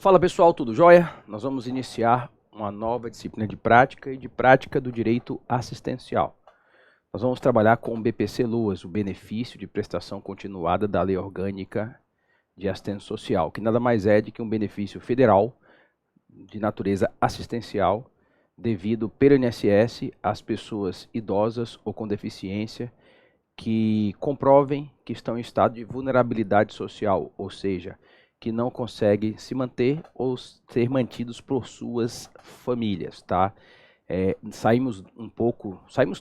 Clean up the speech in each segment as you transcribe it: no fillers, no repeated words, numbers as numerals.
Fala pessoal, tudo jóia? Nós vamos iniciar uma nova disciplina de prática e de prática do direito assistencial. Nós vamos trabalhar com o BPC-LOAS, o benefício de prestação continuada da Lei Orgânica de Assistência Social, que nada mais é do que um benefício federal de natureza assistencial devido pelo INSS às pessoas idosas ou com deficiência que comprovem que estão em estado de vulnerabilidade social, ou seja, que não conseguem se manter ou ser mantidos por suas famílias, tá? Saímos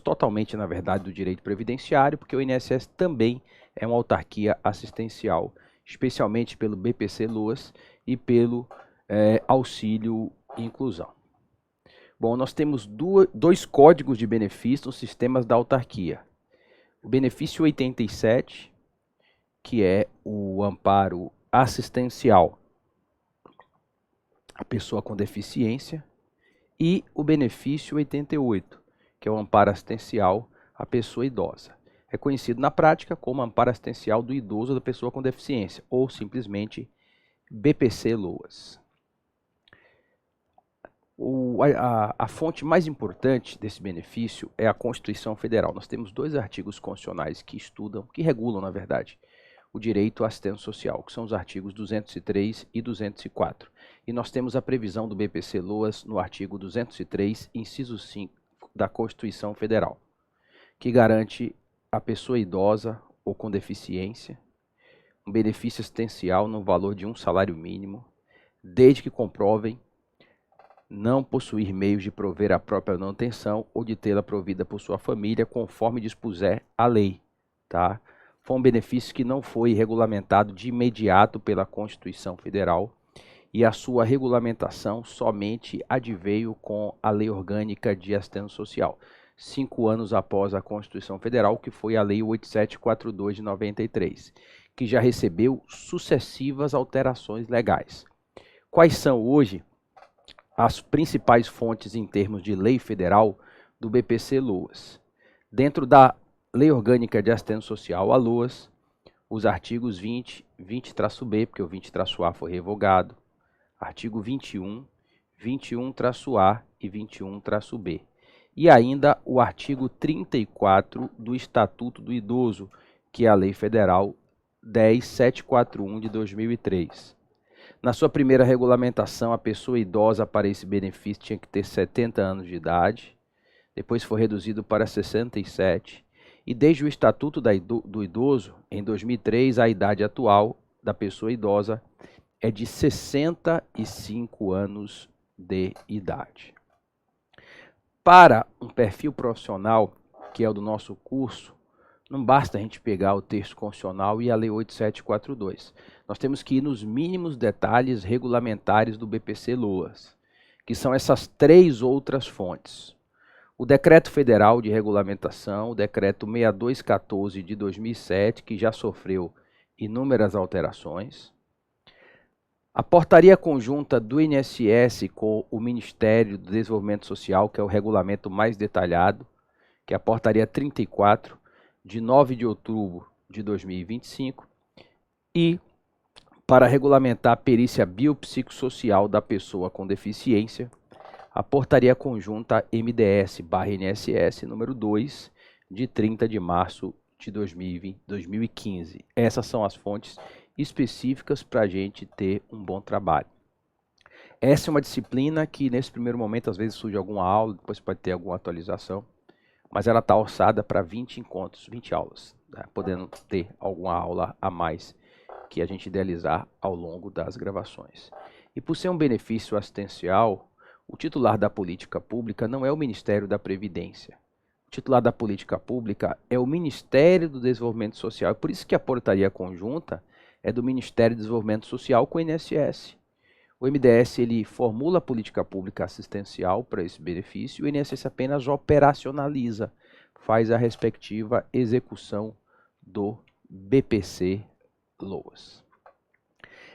totalmente, na verdade, do direito previdenciário, porque o INSS também é uma autarquia assistencial, especialmente pelo BPC-LOAS e pelo auxílio inclusão. Bom, nós temos dois códigos de benefício nos sistemas da autarquia. O benefício 87, que é o amparo assistencial à pessoa com deficiência, e o benefício 88, que é o amparo assistencial à pessoa idosa. É conhecido na prática como amparo assistencial do idoso ou da pessoa com deficiência, ou simplesmente BPC-LOAS. A fonte mais importante desse benefício é a Constituição Federal. Nós temos dois artigos constitucionais que regulam, na verdade, o direito à assistência social, que são os artigos 203 e 204. E nós temos a previsão do BPC-LOAS no artigo 203, inciso 5 da Constituição Federal, que garante à pessoa idosa ou com deficiência um benefício assistencial no valor de um salário mínimo, desde que comprovem não possuir meios de prover a própria manutenção ou de tê-la provida por sua família, conforme dispuser a lei, tá? Foi um benefício que não foi regulamentado de imediato pela Constituição Federal e a sua regulamentação somente adveio com a Lei Orgânica de Assistência Social, 5 anos após a Constituição Federal, que foi a Lei 8742 de 93, que já recebeu sucessivas alterações legais. Quais são hoje as principais fontes em termos de lei federal do BPC-LOAS? Dentro da Lei Orgânica de Assistência Social, a LOAS, os artigos 20, 20-B, porque o 20-A foi revogado, artigo 21, 21-A e 21-B. E ainda o artigo 34 do Estatuto do Idoso, que é a Lei Federal 10741 de 2003. Na sua primeira regulamentação, a pessoa idosa para esse benefício tinha que ter 70 anos de idade, depois foi reduzido para 67, e desde o Estatuto do Idoso, em 2003, a idade atual da pessoa idosa é de 65 anos de idade. Para um perfil profissional, que é o do nosso curso, não basta a gente pegar o texto constitucional e a Lei 8742. Nós temos que ir nos mínimos detalhes regulamentares do BPC-LOAS, que são essas três outras fontes. O Decreto Federal de Regulamentação, o Decreto 6214 de 2007, que já sofreu inúmeras alterações. A Portaria Conjunta do INSS com o Ministério do Desenvolvimento Social, que é o regulamento mais detalhado, que é a Portaria 34, de 9 de outubro de 2025, e para regulamentar a perícia biopsicossocial da pessoa com deficiência, a Portaria Conjunta MDS/INSS número 2, de 30 de março de 2015. Essas são as fontes específicas para a gente ter um bom trabalho. Essa é uma disciplina que, nesse primeiro momento, às vezes surge alguma aula, depois pode ter alguma atualização, mas ela está orçada para 20 encontros, 20 aulas, né? Podendo ter alguma aula a mais que a gente idealizar ao longo das gravações. E por ser um benefício assistencial, o titular da política pública não é o Ministério da Previdência. O titular da política pública é o Ministério do Desenvolvimento Social. É por isso que a portaria conjunta é do Ministério do Desenvolvimento Social com o INSS. O MDS ele formula a política pública assistencial para esse benefício e o INSS apenas operacionaliza, faz a respectiva execução do BPC-LOAS.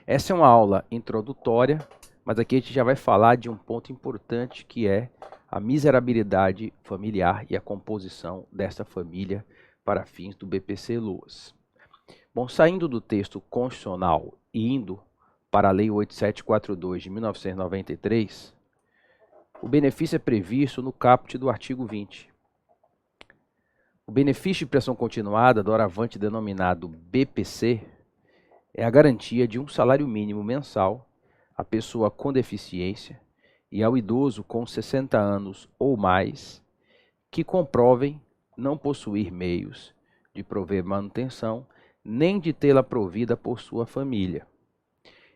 Essa é uma aula introdutória, mas aqui a gente já vai falar de um ponto importante que é a miserabilidade familiar e a composição dessa família para fins do BPC-LOAS. Bom, saindo do texto constitucional e indo para a Lei 8742 de 1993, o benefício é previsto no caput do artigo 20. O benefício de prestação continuada, doravante denominado BPC, é a garantia de um salário mínimo mensal à pessoa com deficiência e ao idoso com 60 anos ou mais que comprovem não possuir meios de prover manutenção nem de tê-la provida por sua família.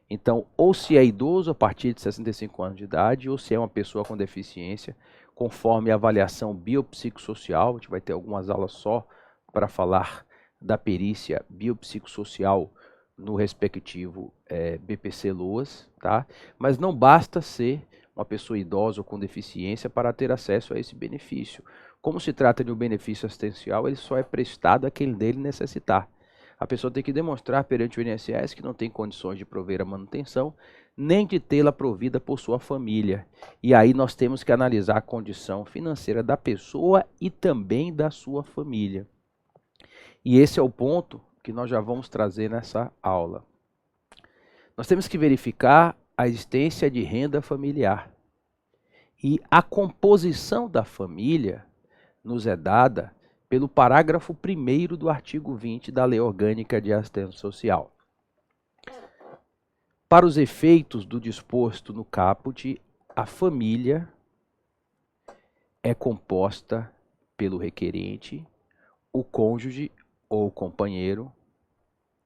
Então, ou se é idoso a partir de 65 anos de idade, ou se é uma pessoa com deficiência, conforme a avaliação biopsicossocial, a gente vai ter algumas aulas só para falar da perícia biopsicossocial no respectivo BPC-LOAS, tá? Mas não basta ser uma pessoa idosa ou com deficiência para ter acesso a esse benefício. Como se trata de um benefício assistencial, ele só é prestado a quem dele necessitar. A pessoa tem que demonstrar perante o INSS que não tem condições de prover a manutenção, nem de tê-la provida por sua família. E aí nós temos que analisar a condição financeira da pessoa e também da sua família. E esse é o ponto que nós já vamos trazer nessa aula. Nós temos que verificar a existência de renda familiar. E a composição da família nos é dada pelo parágrafo 1º do artigo 20 da Lei Orgânica de Assistência Social. Para os efeitos do disposto no caput, a família é composta pelo requerente, o cônjuge ou companheiro,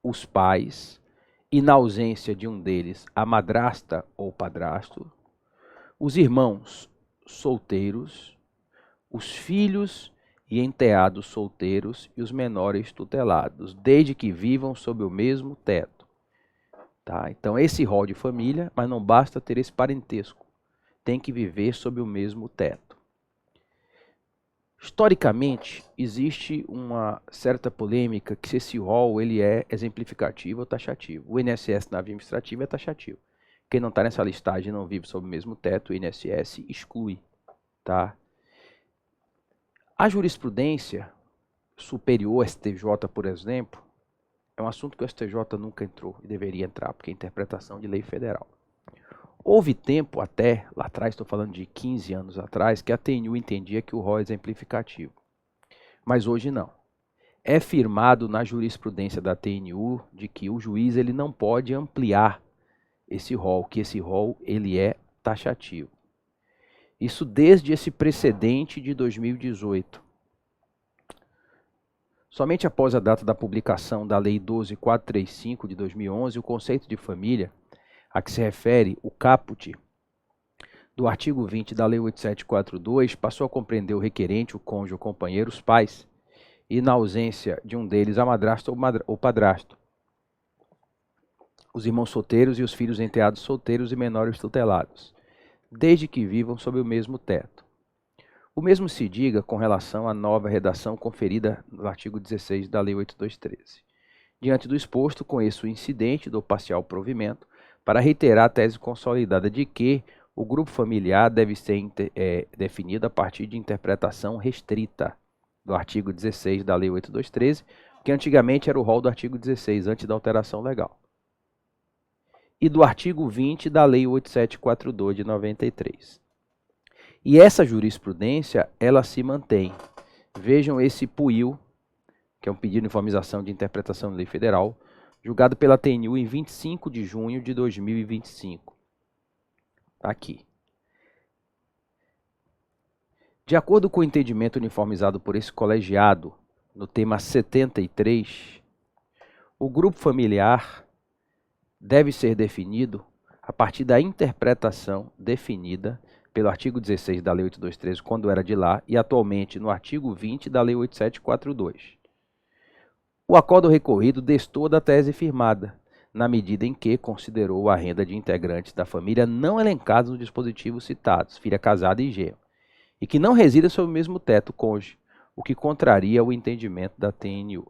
os pais, e na ausência de um deles, a madrasta ou padrasto, os irmãos solteiros, os filhos e enteados solteiros e os menores tutelados, desde que vivam sob o mesmo teto. Tá? Então, esse rol de família, mas não basta ter esse parentesco, tem que viver sob o mesmo teto. Historicamente, existe uma certa polêmica que se esse rol ele é exemplificativo ou taxativo. O INSS na via administrativa é taxativo. Quem não está nessa listagem e não vive sob o mesmo teto, o INSS exclui. Tá? A jurisprudência superior, STJ, por exemplo, é um assunto que o STJ nunca entrou e deveria entrar, porque é interpretação de lei federal. Houve tempo até, lá atrás, estou falando de 15 anos atrás, que a TNU entendia que o rol é exemplificativo. Mas hoje não. É firmado na jurisprudência da TNU de que o juiz ele não pode ampliar esse rol, que esse rol ele é taxativo. Isso desde esse precedente de 2018. Somente após a data da publicação da Lei 12.435 de 2011, o conceito de família, a que se refere o caput do artigo 20 da Lei 8742, passou a compreender o requerente, o cônjuge, o companheiro, os pais, e na ausência de um deles, a madrasta ou padrasto, os irmãos solteiros e os filhos enteados solteiros e menores tutelados, desde que vivam sob o mesmo teto. O mesmo se diga com relação à nova redação conferida no artigo 16 da Lei 8213. Diante do exposto, conheço o incidente do parcial provimento para reiterar a tese consolidada de que o grupo familiar deve ser definido a partir de interpretação restrita do artigo 16 da Lei 8213, que antigamente era o rol do artigo 16, antes da alteração legal, e do artigo 20 da Lei 8742 de 93. E essa jurisprudência, ela se mantém. Vejam esse PUIL, que é um pedido de uniformização de interpretação da lei federal, julgado pela TNU em 25 de junho de 2025. Aqui. De acordo com o entendimento uniformizado por esse colegiado, no tema 73, o grupo familiar deve ser definido a partir da interpretação definida pelo artigo 16 da Lei 8213, quando era de lá, e atualmente no artigo 20 da Lei 8742. O acordo recorrido destoa da tese firmada, na medida em que considerou a renda de integrantes da família não elencados nos dispositivos citados, filha casada e genro, e que não residem sob o mesmo teto cônjuge, o que contraria o entendimento da TNU.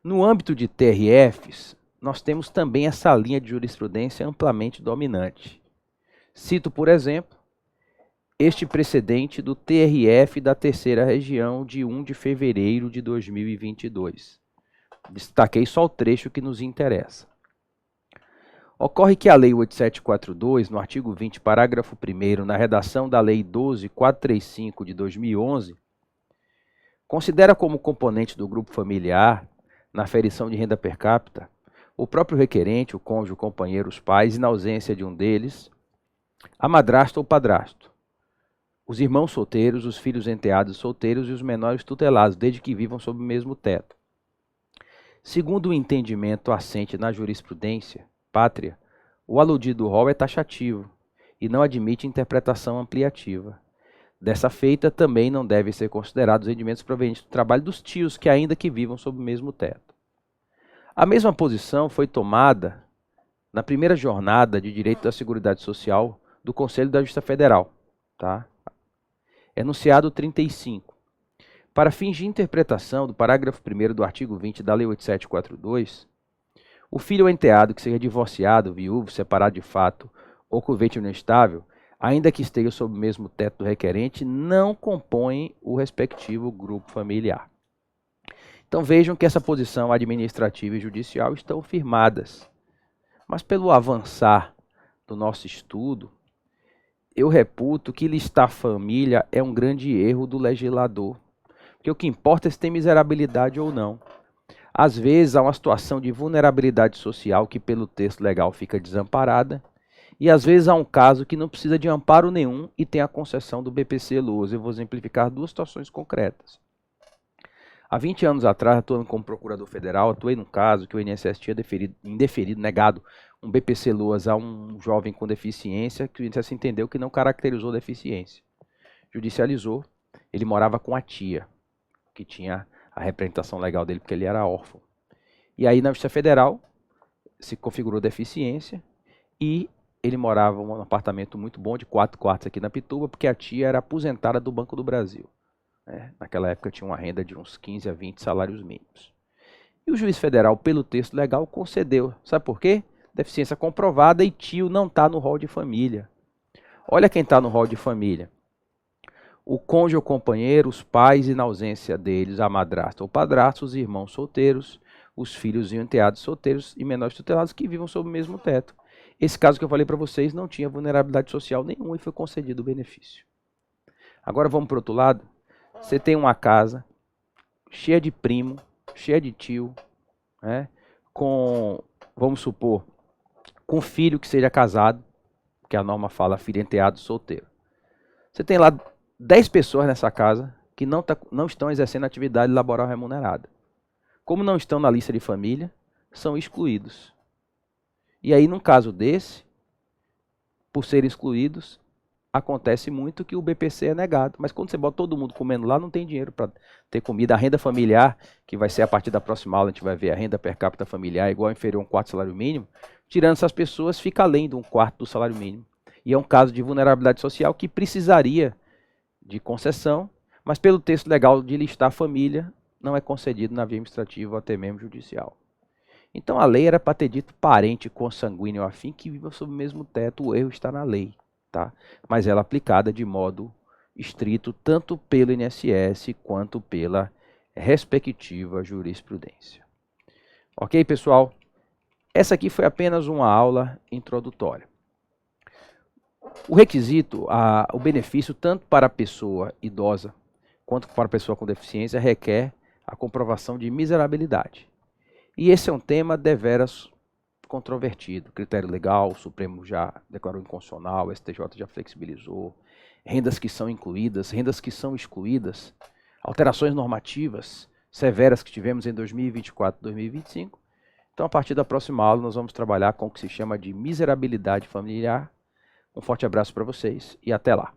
No âmbito de TRFs, nós temos também essa linha de jurisprudência amplamente dominante. Cito, por exemplo, este precedente do TRF da Terceira Região de 1 de fevereiro de 2022. Destaquei só o trecho que nos interessa. Ocorre que a Lei 8742, no artigo 20, parágrafo 1º, na redação da Lei 12.435 de 2011, considera como componente do grupo familiar, na aferição de renda per capita, o próprio requerente, o cônjuge, o companheiro, os pais, e na ausência de um deles, a madrasta ou padrasto, os irmãos solteiros, os filhos enteados solteiros e os menores tutelados, desde que vivam sob o mesmo teto. Segundo o entendimento assente na jurisprudência pátria, o aludido rol é taxativo e não admite interpretação ampliativa. Dessa feita, também não devem ser considerados rendimentos provenientes do trabalho dos tios, que ainda que vivam sob o mesmo teto. A mesma posição foi tomada na primeira jornada de Direito da Seguridade Social do Conselho da Justiça Federal, tá? Enunciado 35. Para fins de interpretação do parágrafo 1º do artigo 20 da Lei 8742, o filho ou enteado que seja divorciado, viúvo, separado de fato ou com ventre estável, ainda que esteja sob o mesmo teto do requerente, não compõe o respectivo grupo familiar. Então vejam que essa posição administrativa e judicial estão firmadas. Mas pelo avançar do nosso estudo, eu reputo que listar família é um grande erro do legislador. Porque o que importa é se tem miserabilidade ou não. Às vezes há uma situação de vulnerabilidade social que pelo texto legal fica desamparada, e às vezes há um caso que não precisa de amparo nenhum e tem a concessão do BPC-Loas. Eu vou exemplificar duas situações concretas. Há 20 anos atrás, atuando como procurador federal, atuei num caso que o INSS tinha negado um BPC-Loas a um jovem com deficiência, que o INSS entendeu que não caracterizou deficiência. Judicializou, ele morava com a tia, que tinha a representação legal dele porque ele era órfão. E aí na Justiça Federal se configurou deficiência e ele morava em um apartamento muito bom de 4 quartos aqui na Pituba, porque a tia era aposentada do Banco do Brasil. Naquela época tinha uma renda de uns 15 a 20 salários mínimos. E o juiz federal, pelo texto legal, concedeu. Sabe por quê? Deficiência comprovada e tio não está no rol de família. Olha quem está no rol de família. O cônjuge ou companheiro, os pais e, na ausência deles, a madrasta ou padrasto, os irmãos solteiros, os filhos e enteados solteiros e menores tutelados que vivam sob o mesmo teto. Esse caso que eu falei para vocês não tinha vulnerabilidade social nenhuma e foi concedido o benefício. Agora vamos para o outro lado. Você tem uma casa cheia de primo, cheia de tio, com, vamos supor, com filho que seja casado, que a norma fala filho enteado solteiro. Você tem lá 10 pessoas nessa casa que não estão exercendo atividade laboral remunerada. Como não estão na lista de família, são excluídos. E aí, num caso desse, por serem excluídos, acontece muito que o BPC é negado. Mas quando você bota todo mundo comendo lá, não tem dinheiro para ter comida. A renda familiar, que vai ser a partir da próxima aula, a gente vai ver a renda per capita familiar igual ou inferior a um quarto do salário mínimo. Tirando essas pessoas, fica além de um quarto do salário mínimo. E é um caso de vulnerabilidade social que precisaria de concessão, mas pelo texto legal de listar família, não é concedido na via administrativa ou até mesmo judicial. Então a lei era para ter dito parente consanguíneo afim que viva sob o mesmo teto, o erro está na lei. Tá? Mas ela é aplicada de modo estrito tanto pelo INSS quanto pela respectiva jurisprudência. Ok, pessoal? Essa aqui foi apenas uma aula introdutória. O requisito, o benefício, tanto para a pessoa idosa quanto para a pessoa com deficiência, requer a comprovação de miserabilidade. E esse é um tema deveras controvertido. Critério legal, o Supremo já declarou inconstitucional, o STJ já flexibilizou. Rendas que são incluídas, rendas que são excluídas, alterações normativas severas que tivemos em 2024 e 2025. Então, a partir da próxima aula, nós vamos trabalhar com o que se chama de miserabilidade familiar. Um forte abraço para vocês e até lá.